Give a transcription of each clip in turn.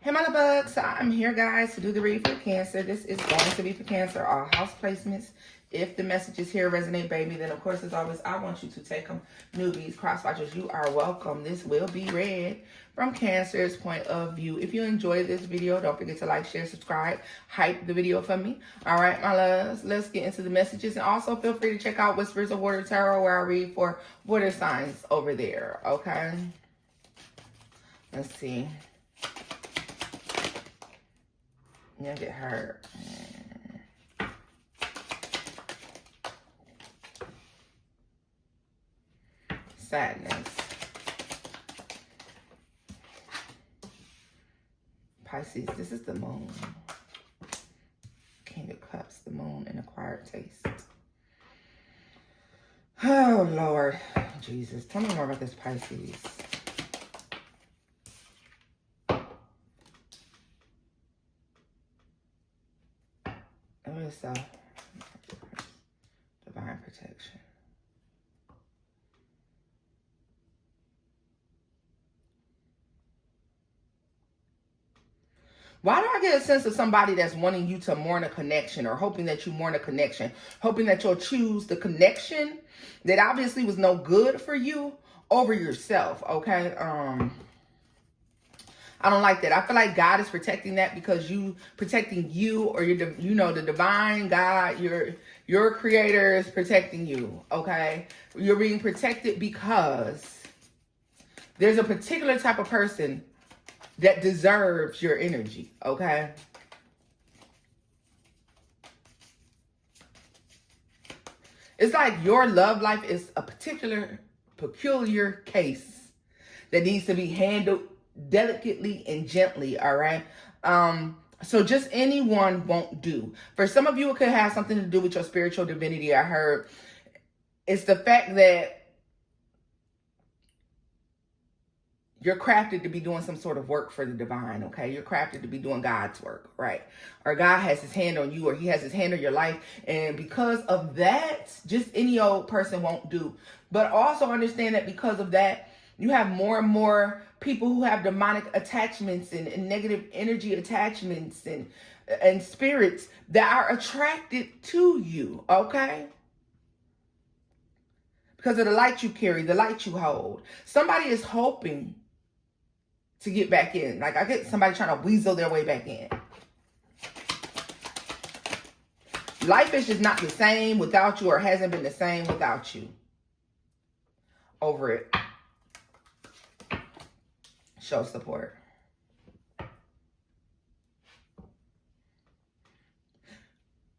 Hey, my bugs. So I'm here, guys, to do the read for Cancer. This is going to be for Cancer, all house placements. If the messages here resonate, baby, then of course, as always, I want you to take them. Newbies, cross-watchers, you are welcome. This will be read from Cancer's point of view. If you enjoyed this video, don't forget to like, share, subscribe, hype the video for me. All right, my loves, let's get into the messages. And also feel free to check out Whispers of Water Tarot, where I read for water signs over there, okay? Let's see. You'll get hurt. Sadness. Pisces, this is the moon. King of Cups, the moon, and acquired taste. Oh, Lord. Jesus, tell me more about this Pisces. So, divine protection. Why do I get a sense of somebody that's wanting you to mourn a connection, or hoping that you mourn a connection, hoping that you'll choose the connection that obviously was no good for you over yourself, okay? I don't like that. I feel like God is protecting that, because protecting you, or the divine God, your creator is protecting you, okay? You're being protected because there's a particular type of person that deserves your energy, okay? It's like your love life is a peculiar case that needs to be handled delicately and gently, all right? So just anyone won't do. For some of you, it could have something to do with your spiritual divinity. I heard it's the fact that you're crafted to be doing some sort of work for the divine, okay? You're crafted to be doing God's work, right? Or God has his hand on you, or he has his hand on your life. And because of that, just any old person won't do. But also understand that because of that, you have more and more people who have demonic attachments and negative energy attachments and spirits that are attracted to you, okay? Because of the light you carry, the light you hold. Somebody is hoping to get back in. Like, I get somebody trying to weasel their way back in. Life is just not the same without you, or hasn't been the same without you. Over it. Show support.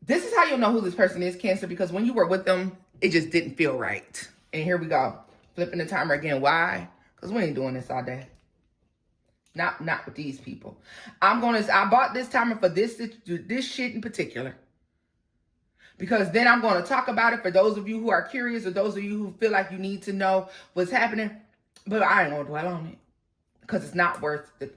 This is how you'll know who this person is, Cancer, because when you were with them, it just didn't feel right. And here we go. Flipping the timer again. Why? Because we ain't doing this all day. Not with these people. I bought this timer for this shit in particular. Because then I'm going to talk about it for those of you who are curious, or those of you who feel like you need to know what's happening. But I ain't going to dwell on it. Because it's not worth the,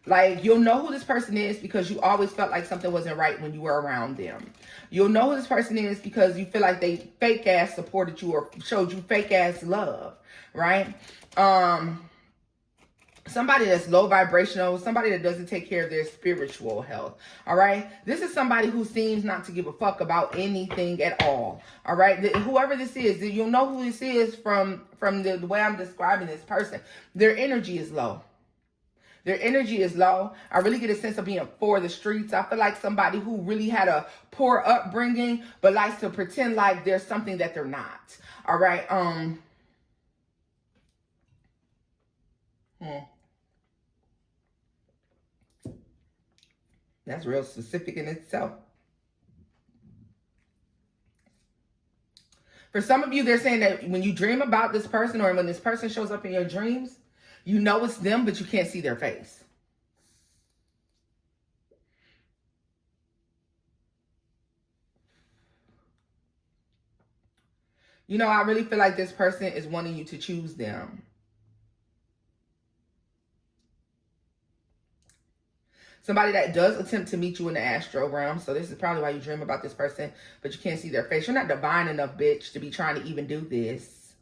Like, you'll know who this person is because you always felt like something wasn't right when you were around them. You'll know who this person is because you feel like they fake ass supported you or showed you fake ass love, right? Somebody that's low vibrational, somebody that doesn't take care of their spiritual health, all right? This is somebody who seems not to give a fuck about anything at all, all right? Whoever this is, you'll know who this is from the way I'm describing this person. Their energy is low. Their energy is low. I really get a sense of being for the streets. I feel like somebody who really had a poor upbringing, but likes to pretend like there's something that they're not, all right? That's real specific in itself. For some of you, they're saying that when you dream about this person, or when this person shows up in your dreams, you know it's them, but you can't see their face. I really feel like this person is wanting you to choose them. Somebody that does attempt to meet you in the astral realm. So this is probably why you dream about this person, but you can't see their face. You're not divine enough, bitch, to be trying to even do this.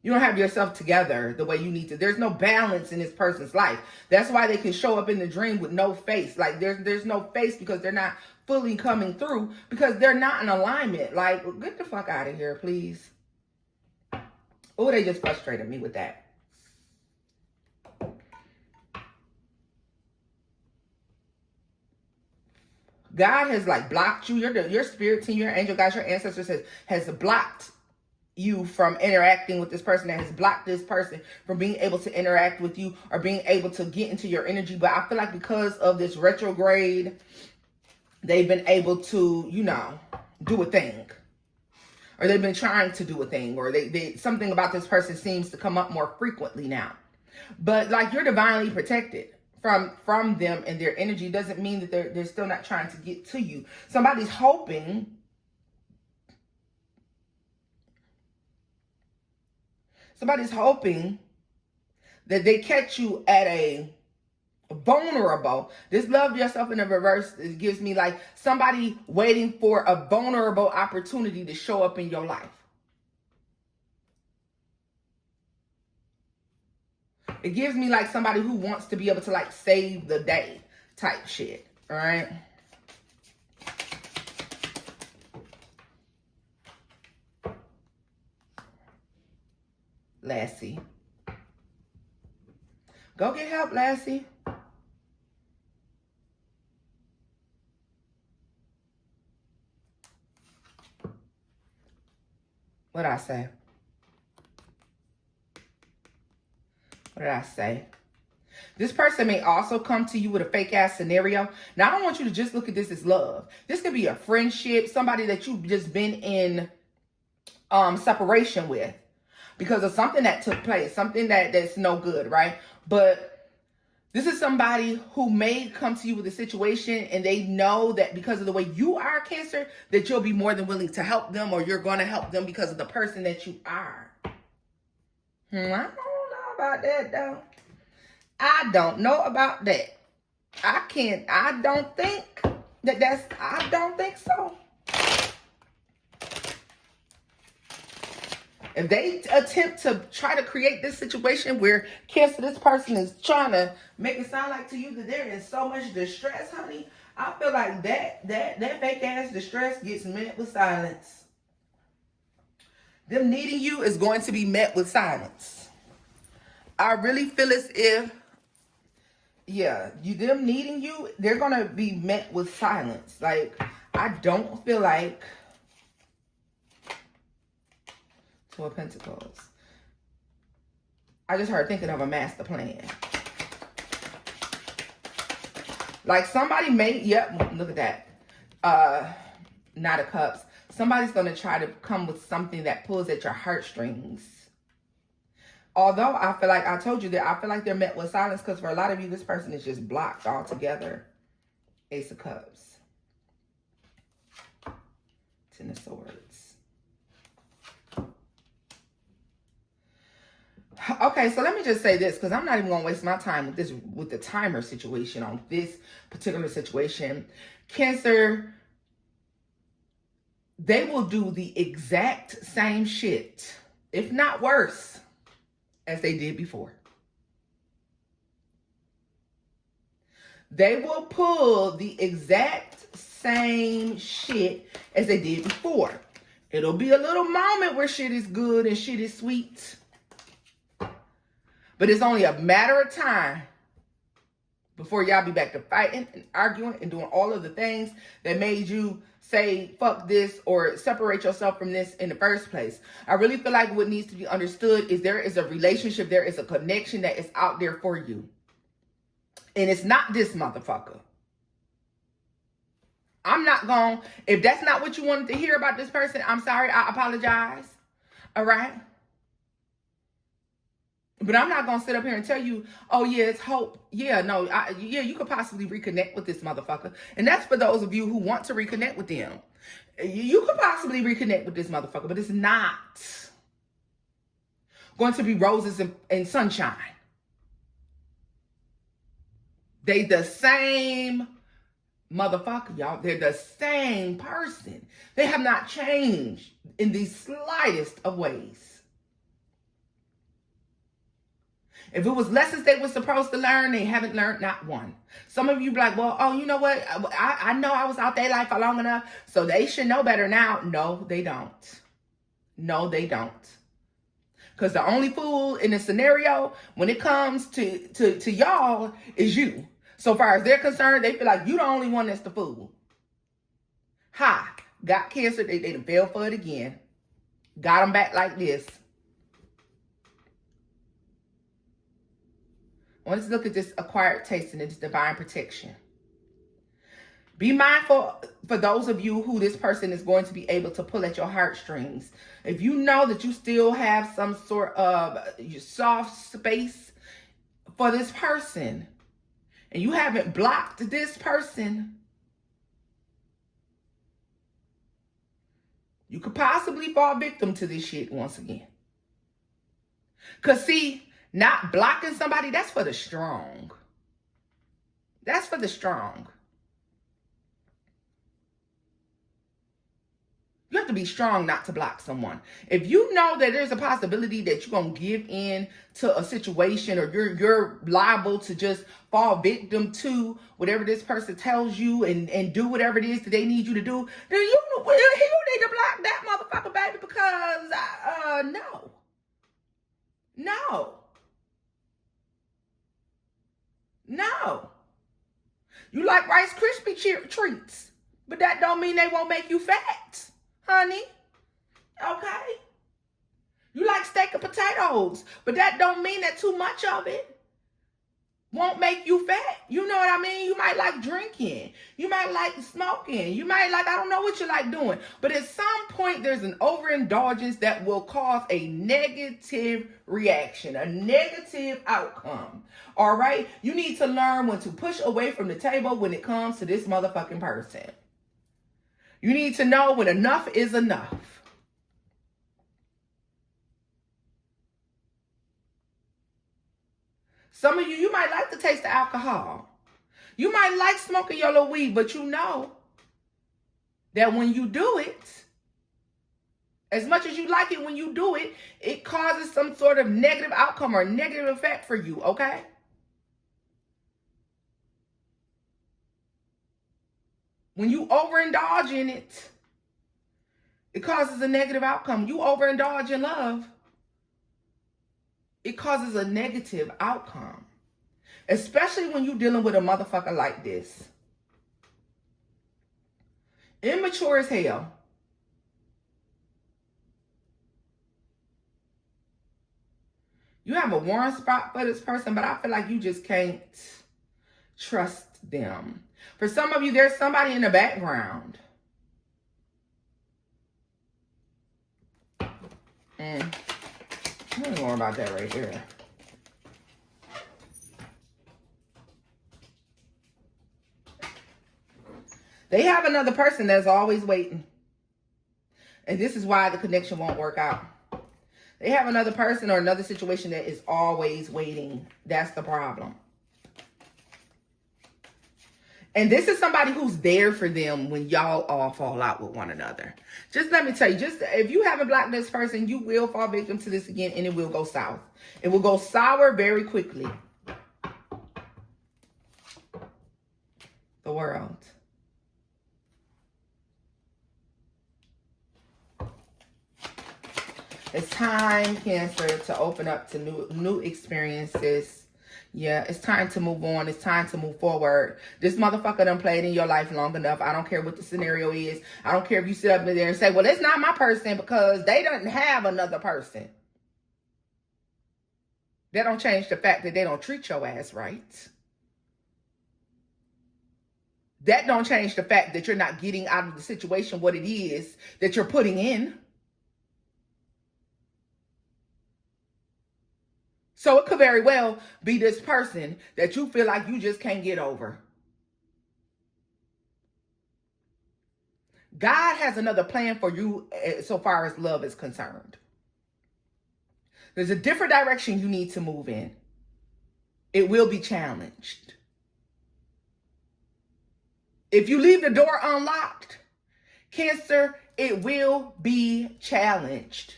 You don't have yourself together the way you need to. There's no balance in this person's life. That's why they can show up in the dream with no face. Like there's no face because they're not fully coming through, because they're not in alignment. Like, get the fuck out of here, please. Oh, they just frustrated me with that. God has like blocked you. Your spirit team, your angel guys, your ancestors has blocked you from interacting with this person, that has blocked this person from being able to interact with you or being able to get into your energy. But I feel like because of this retrograde, they've been able to, you know, do a thing. Or they've been trying to do a thing. Or they something about this person seems to come up more frequently now. But like, you're divinely protected from them and their energy. Doesn't mean that they're still not trying to get to you. Somebody's hoping that they catch you at a vulnerable. This love yourself in the reverse, it gives me like somebody waiting for a vulnerable opportunity to show up in your life. It gives me like somebody who wants to be able to like save the day type shit. All right. Lassie. Go get help, Lassie. What'd I say? What did I say? This person may also come to you with a fake ass scenario. Now, I don't want you to just look at this as love. This could be a friendship, somebody that you've just been in separation with because of something that took place, something that's no good, right? But this is somebody who may come to you with a situation and they know that because of the way you are, Cancer, that you'll be more than willing to help them, or you're going to help them because of the person that you are. I don't know about that, though. I don't know about that. I don't think I don't think so. If they attempt to try to create this situation where, Cancer, this person is trying to make it sound like to you that they're in so much distress, honey, I feel like that fake ass distress gets met with silence. Them needing you is going to be met with silence. I really feel as if, yeah, them needing you, they're going to be met with silence. Like, I don't feel like... Two of Pentacles. I just heard thinking of a master plan. Like somebody may, yep, look at that. Knight of Cups. Somebody's going to try to come with something that pulls at your heartstrings. Although I feel like, I told you that I feel like they're met with silence because for a lot of you, this person is just blocked altogether. Ace of Cups. Ten of Swords. Okay, so let me just say this, because I'm not even going to waste my time with this, with the timer situation on this particular situation. Cancer, they will do the exact same shit, if not worse, as they did before. They will pull the exact same shit as they did before. It'll be a little moment where shit is good and shit is sweet. But it's only a matter of time before y'all be back to fighting and arguing and doing all of the things that made you say, fuck this, or separate yourself from this in the first place. I really feel like what needs to be understood is there is a relationship, there is a connection that is out there for you. And it's not this motherfucker. I'm not going, if that's not what you wanted to hear about this person, I'm sorry, I apologize. All right? But I'm not going to sit up here and tell you, oh, yeah, it's hope. Yeah, no, yeah, you could possibly reconnect with this motherfucker. And that's for those of you who want to reconnect with them. You could possibly reconnect with this motherfucker, but it's not going to be roses and sunshine. They the same motherfucker, y'all. They're the same person. They have not changed in the slightest of ways. If it was lessons they were supposed to learn, they haven't learned not one. Some of you be like, well, oh, you know what? I know I was out their life for long enough, so they should know better now. No, they don't. No, they don't. Because the only fool in the scenario when it comes to y'all is you. So far as they're concerned, they feel like you the only one that's the fool. Ha, got Cancer. They done fell for it again. Got them back like this. Let's look at this acquired taste and its divine protection. Be mindful for those of you who this person is going to be able to pull at your heartstrings. If you know that you still have some sort of soft space for this person and you haven't blocked this person, you could possibly fall victim to this shit once again. Because see, not blocking somebody, that's for the strong. That's for the strong. You have to be strong not to block someone. If you know that there's a possibility that you're going to give in to a situation or you're liable to just fall victim to whatever this person tells you and do whatever it is that they need you to do, then you need to block that motherfucker, baby, because no. No. No. You like Rice Krispie treats, but that don't mean they won't make you fat, honey. Okay? You like steak and potatoes, but that don't mean that too much of it won't make you fat. You know what I mean? You might like drinking. You might like smoking. You might like, I don't know what you like doing. But at some point, there's an overindulgence that will cause a negative reaction, a negative outcome. All right? You need to learn when to push away from the table when it comes to this motherfucking person. You need to know when enough is enough. Some of you might like the taste of alcohol. You might like smoking your little weed, but you know that when you do it, as much as you like it when you do it, it causes some sort of negative outcome or negative effect for you, okay? When you overindulge in it, it causes a negative outcome. You overindulge in love, it causes a negative outcome. Especially when you're dealing with a motherfucker like this. Immature as hell. You have a warm spot for this person, but I feel like you just can't trust them. For some of you, there's somebody in the background. Don't worry about that right there. They have another person that's always waiting. And this is why the connection won't work out. They have another person or another situation that is always waiting. That's the problem. And this is somebody who's there for them when y'all all fall out with one another. Just let me tell you, just if you haven't blocked this person, you will fall victim to this again and it will go south. It will go sour very quickly. The world. It's time, Cancer, to open up to new experiences. Yeah, it's time to move on. It's time to move forward. This motherfucker done played in your life long enough. I don't care what the scenario is. I don't care if you sit up in there and say, well, it's not my person because they don't have another person. That don't change the fact that they don't treat your ass right. That don't change the fact that you're not getting out of the situation what it is that you're putting in. So it could very well be this person that you feel like you just can't get over. God has another plan for you so far as love is concerned. There's a different direction you need to move in. It will be challenged. If you leave the door unlocked, Cancer, it will be challenged.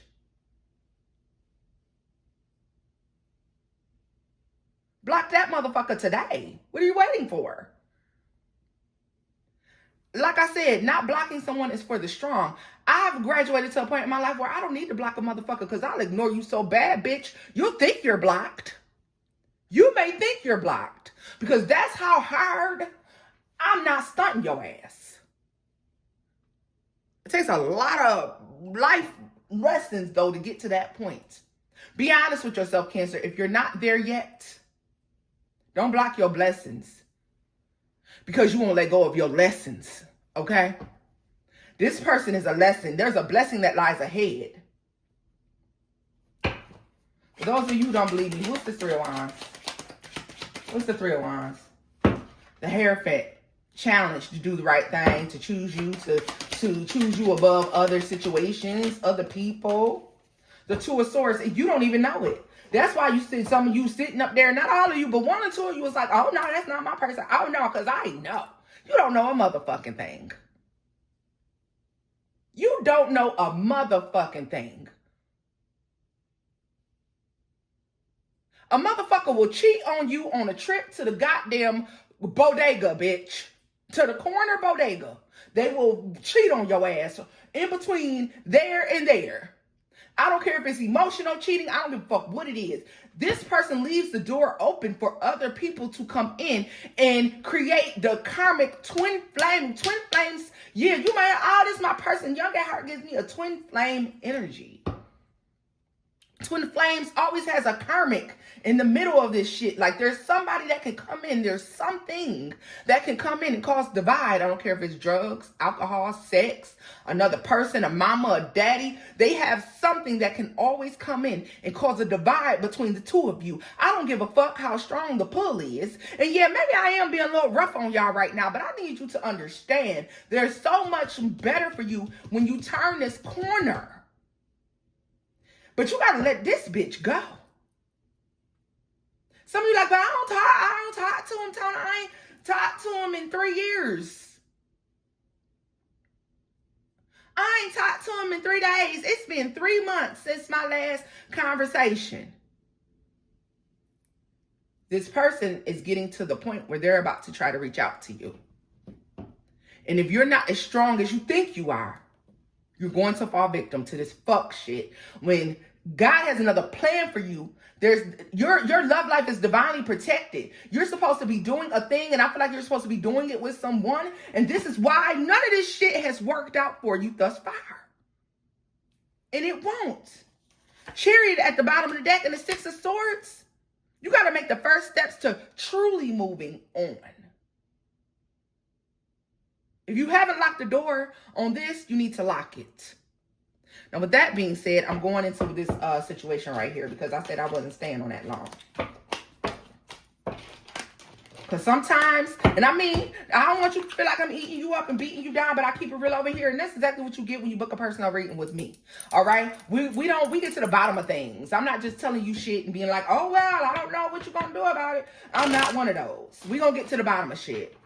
Block that motherfucker today. What are you waiting for? Like I said, not blocking someone is for the strong. I've graduated to a point in my life where I don't need to block a motherfucker because I'll ignore you so bad, bitch. You'll think you're blocked. You may think you're blocked because that's how hard I'm not stunting your ass. It takes a lot of life lessons, though, to get to that point. Be honest with yourself, Cancer. If you're not there yet, don't block your blessings because you won't let go of your lessons, okay? This person is a lesson. There's a blessing that lies ahead. For those of you who don't believe me, what's the Three of Wands? What's the Three of Wands? The Hierophant. Challenge to do the right thing, to choose you, to choose you above other situations, other people. The Two of Swords, you don't even know it. That's why you see some of you sitting up there, not all of you, but one or two of you was like, oh no, that's not my person. Oh no, because I know. You don't know a motherfucking thing. You don't know a motherfucking thing. A motherfucker will cheat on you on a trip to the goddamn bodega, bitch. To the corner bodega. They will cheat on your ass in between there and there. I don't care if it's emotional cheating. I don't give a fuck what it is. This person leaves the door open for other people to come in and create the karmic twin flames. Yeah, you may, oh, this is my person. Young at heart gives me a twin flame energy. Twin flames always has a karmic in the middle of this shit. Like there's somebody that can come in. There's something that can come in and cause divide. I don't care if it's drugs, alcohol, sex, another person, a mama, a daddy. They have something that can always come in and cause a divide between the two of you. I don't give a fuck how strong the pull is. And yeah, maybe I am being a little rough on y'all right now, but I need you to understand there's so much better for you when you turn this corner. But you gotta let this bitch go. Some of you like, but I don't talk to him, Tony. I ain't talked to him in 3 years. I ain't talked to him in 3 days. It's been 3 months since my last conversation. This person is getting to the point where they're about to try to reach out to you. And if you're not as strong as you think you are, you're going to fall victim to this fuck shit. When God has another plan for you, your love life is divinely protected. You're supposed to be doing a thing, and I feel like you're supposed to be doing it with someone. And this is why none of this shit has worked out for you thus far. And it won't. Chariot at the bottom of the deck and the Six of Swords. You got to make the first steps to truly moving on. If you haven't locked the door on this, you need to lock it. Now, with that being said, I'm going into this situation right here because I said I wasn't staying on that long. Because sometimes, and I mean, I don't want you to feel like I'm eating you up and beating you down, but I keep it real over here. And that's exactly what you get when you book a personal reading with me. All right? We get to the bottom of things. I'm not just telling you shit and being like, oh, well, I don't know what you're going to do about it. I'm not one of those. We're going to get to the bottom of shit.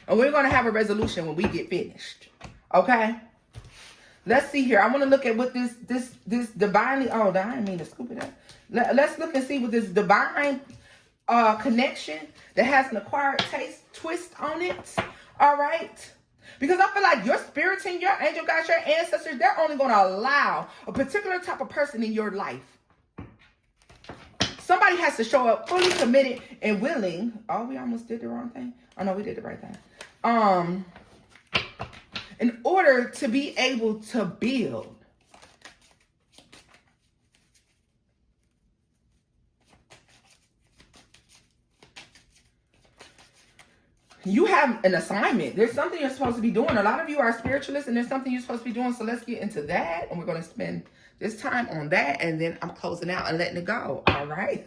And we're going to have a resolution when we get finished. Okay? Let's see here. I want to look at what this divinely... Oh, I didn't mean to scoop it up. Let's look and see what this divine connection that has an acquired taste twist on it. All right? Because I feel like your spirits and your angel guides, your ancestors, they're only going to allow a particular type of person in your life. Somebody has to show up fully committed and willing. Oh, we almost did the wrong thing. Oh, no, we did the right thing. In order to be able to build. You have an assignment. There's something you're supposed to be doing. A lot of you are spiritualists and there's something you're supposed to be doing. So let's get into that. And we're going to spend this time on that. And then I'm closing out and letting it go. All right.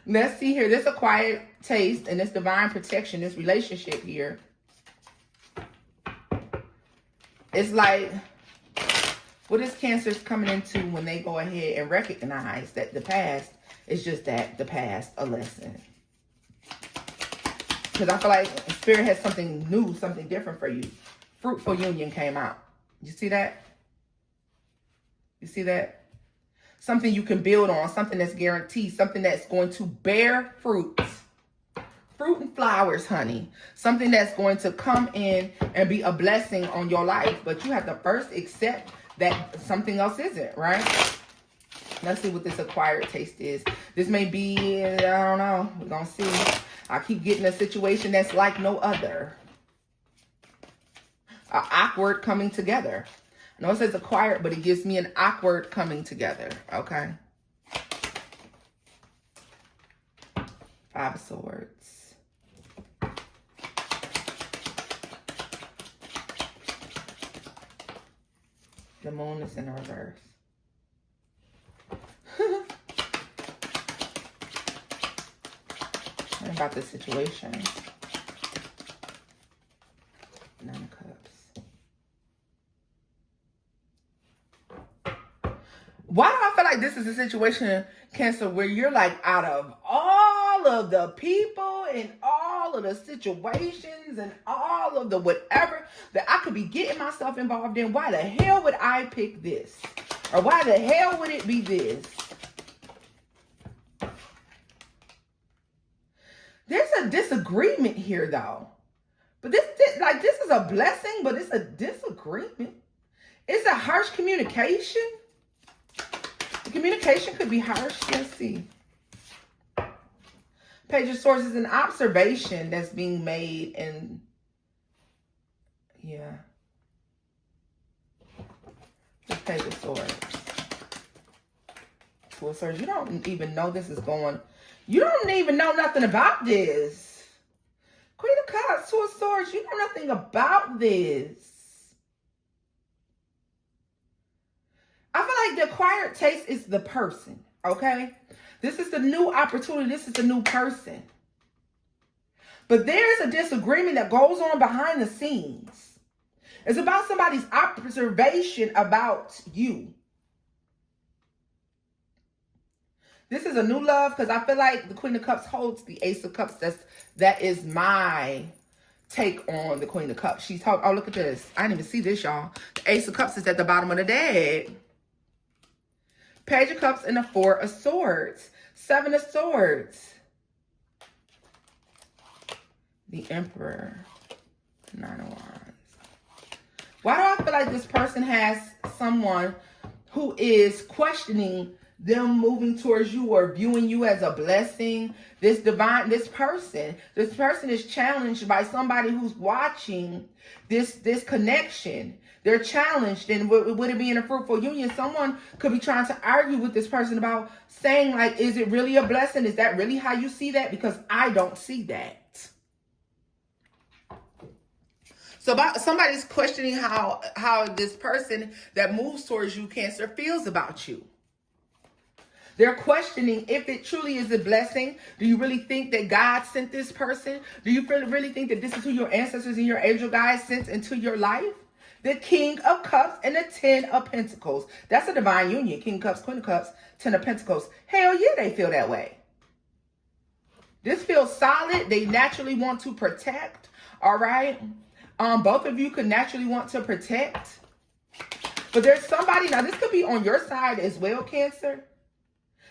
Let's see here. This acquired taste and this divine protection, this relationship here. It's like, what is Cancer's coming into when they go ahead and recognize that the past is just that, the past, a lesson. Because I feel like Spirit has something new, something different for you. Fruitful union came out. You see that? You see that? something you can build on, something that's guaranteed, something that's going to bear fruit. Fruit and flowers, honey. Something that's going to come in and be a blessing on your life. But you have to first accept that something else isn't, right? Let's see what this acquired taste is. This may be, I don't know. We're going to see. I keep getting a situation that's like no other. Awkward coming together. I know it says acquired, but it gives me an awkward coming together. Okay. 5 of Swords. The Moon is in reverse. What about this situation? 9 of Cups. Why do I feel like this is a situation, Cancer, where you're like, out of all of the people and all of the situations and all of the whatever that I could be getting myself involved in, why the hell would I pick this? Or why the hell would it be this? There's a disagreement here, though. But this is a blessing, but it's a disagreement. It's a harsh communication. The communication could be harsh. Let's see. Page of Swords is an observation that's being made, and yeah. This Page of Swords. 2 of Swords. You don't even know this is going. You don't even know nothing about this. Queen of Cups, 2 of Swords. You know nothing about this. I feel like the acquired taste is the person, okay? This is the new opportunity. This is the new person. But there's a disagreement that goes on behind the scenes. It's about somebody's observation about you. This is a new love because I feel like the Queen of Cups holds the Ace of Cups. That is my take on the Queen of Cups. She's talking. Oh, look at this. I didn't even see this, y'all. The Ace of Cups is at the bottom of the deck. Page of Cups and the 4 of Swords. 7 of Swords. The Emperor. 9 of Wands. Why do I feel like this person has someone who is questioning them moving towards you or viewing you as a blessing? This person is challenged by somebody who's watching this connection. They're challenged, and would it be in a fruitful union? Someone could be trying to argue with this person about saying, like, is it really a blessing? Is that really how you see that? Because I don't see that. So somebody's questioning how this person that moves towards you, Cancer, feels about you. They're questioning if it truly is a blessing. Do you really think that God sent this person? Do you really think that this is who your ancestors and your angel guides sent into your life? The King of Cups and the 10 of Pentacles. That's a divine union. King of Cups, Queen of Cups, 10 of Pentacles. Hell yeah, they feel that way. This feels solid. They naturally want to protect. All right. Both of you could naturally want to protect. But there's somebody, now this could be on your side as well, Cancer.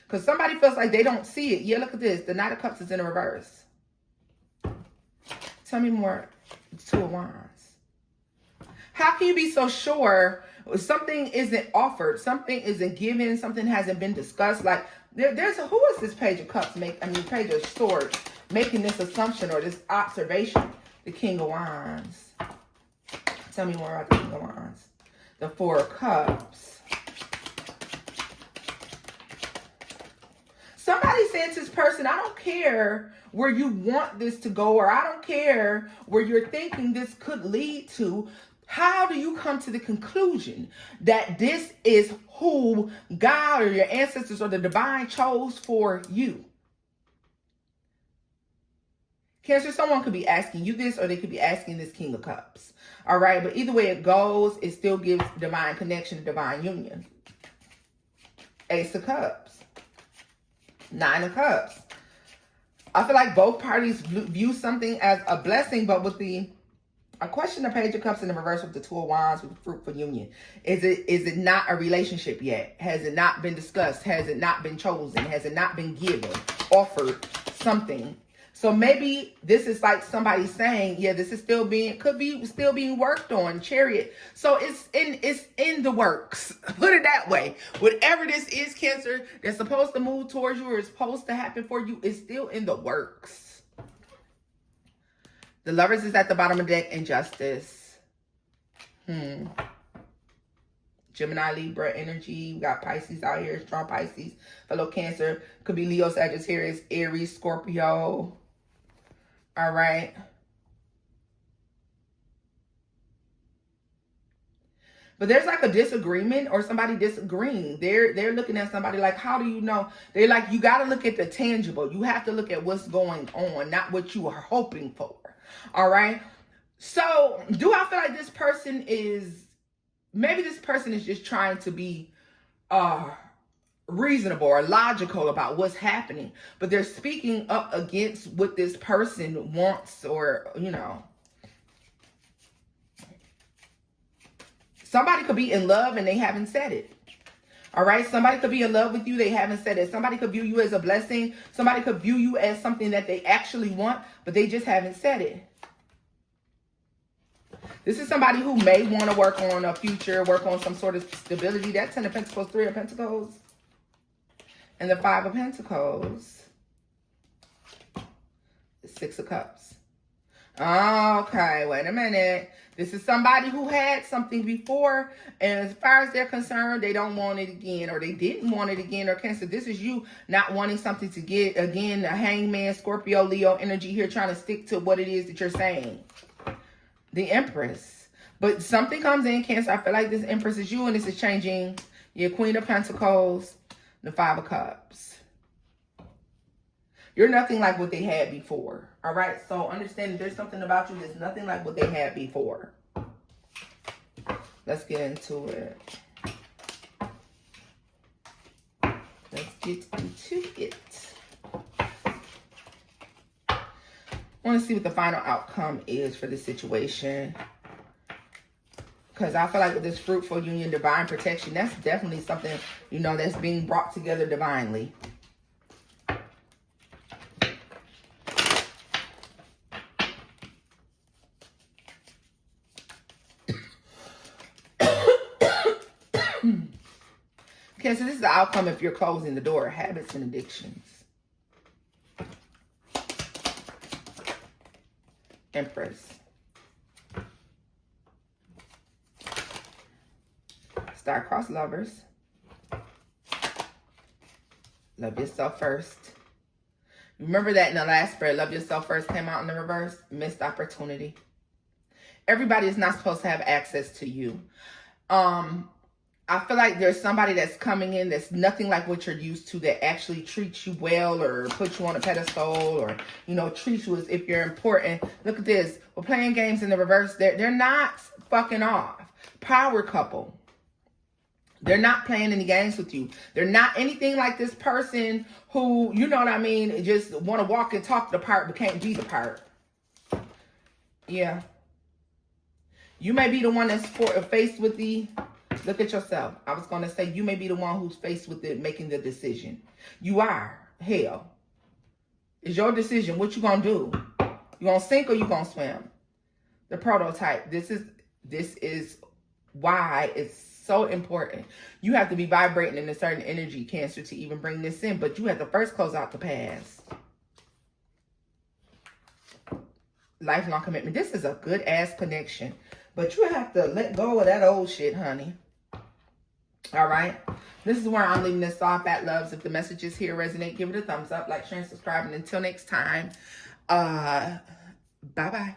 Because somebody feels like they don't see it. Yeah, look at this. The Knight of Cups is in reverse. Tell me more. 2 of Wands. How can you be so sure something isn't offered, something isn't given, something hasn't been discussed? Like, who is this Page of Cups Page of Swords making this assumption or this observation? The King of Wands. Tell me more about the King of Wands. The 4 of Cups. Somebody said to this person, I don't care where you want this to go, or I don't care where you're thinking this could lead to. How do you come to the conclusion that this is who God or your ancestors or the divine chose for you? Cancer, someone could be asking you this, or they could be asking this King of Cups. All right, but either way it goes, it still gives divine connection, divine union. Ace of Cups. 9 of Cups. I feel like both parties view something as a blessing, but with the I question the Page of Cups in the reverse with the Two of Wands with the Fruitful Union. Is it not a relationship yet? Has it not been discussed? Has it not been chosen? Has it not been given, offered something? So maybe this is like somebody saying, yeah, this is still could be still being worked on, Chariot. So it's in the works. Put it that way. Whatever this is, Cancer, that's supposed to move towards you or is supposed to happen for you is still in the works. The Lovers is at the bottom of the deck in Justice. Gemini, Libra energy. We got Pisces out here. Strong Pisces. Fellow Cancer. Could be Leo, Sagittarius, Aries, Scorpio. All right. But there's like a disagreement or somebody disagreeing. They're looking at somebody like, how do you know? They're like, you got to look at the tangible. You have to look at what's going on, not what you are hoping for. All right. So do I feel like this person is, maybe this person is just trying to be reasonable or logical about what's happening, but they're speaking up against what this person wants, or, you know, somebody could be in love and they haven't said it. All right. Somebody could be in love with you. They haven't said it. Somebody could view you as a blessing. Somebody could view you as something that they actually want, but they just haven't said it. This is somebody who may want to work on a future, work on some sort of stability. That's Ten of Pentacles, Three of Pentacles, and the Five of Pentacles. Six of Cups. Okay, wait a minute. This is somebody who had something before, and as far as they're concerned, they don't want it again, or they didn't want it again, or Cancer. This is you not wanting something to get again. The Hangman, Scorpio, Leo energy here, trying to stick to what it is that you're saying. The Empress. But something comes in, Cancer. I feel like this Empress is you, and this is changing. Your Queen of Pentacles, the Five of Cups. You're nothing like what they had before. All right. So understand there's something about you that's nothing like what they had before. Let's get into it. Let's get into it. I want to see what the final outcome is for this situation. Because I feel like with this fruitful union, divine protection, that's definitely something, you know, that's being brought together divinely. Okay, so this is the outcome if you're closing the door. Habits and addictions. Empress. Star-crossed Lovers. Love yourself first. Remember that in the last spread, love yourself first came out in the reverse. Missed opportunity. Everybody is not supposed to have access to you. I feel like there's somebody that's coming in that's nothing like what you're used to, that actually treats you well or puts you on a pedestal, or, you know, treats you as if you're important. Look at this. We're playing games in the reverse. They're not fucking off. Power couple. They're not playing any games with you. They're not anything like this person who, you know what I mean, just want to walk and talk the part but can't be the part. Yeah. You may be the one that's faced with the... Look at yourself. I was going to say you may be the one who's faced with it, making the decision. You are. Hell. It's your decision. What you going to do? You going to sink or you going to swim? The prototype. This is why it's so important. You have to be vibrating in a certain energy, Cancer, to even bring this in. But you have to first close out the past. Lifelong commitment. This is a good ass connection. But you have to let go of that old shit, honey. All right. This is where I'm leaving this off at, loves. If the messages here resonate, give it a thumbs up, like, share, and subscribe. And until next time, bye-bye.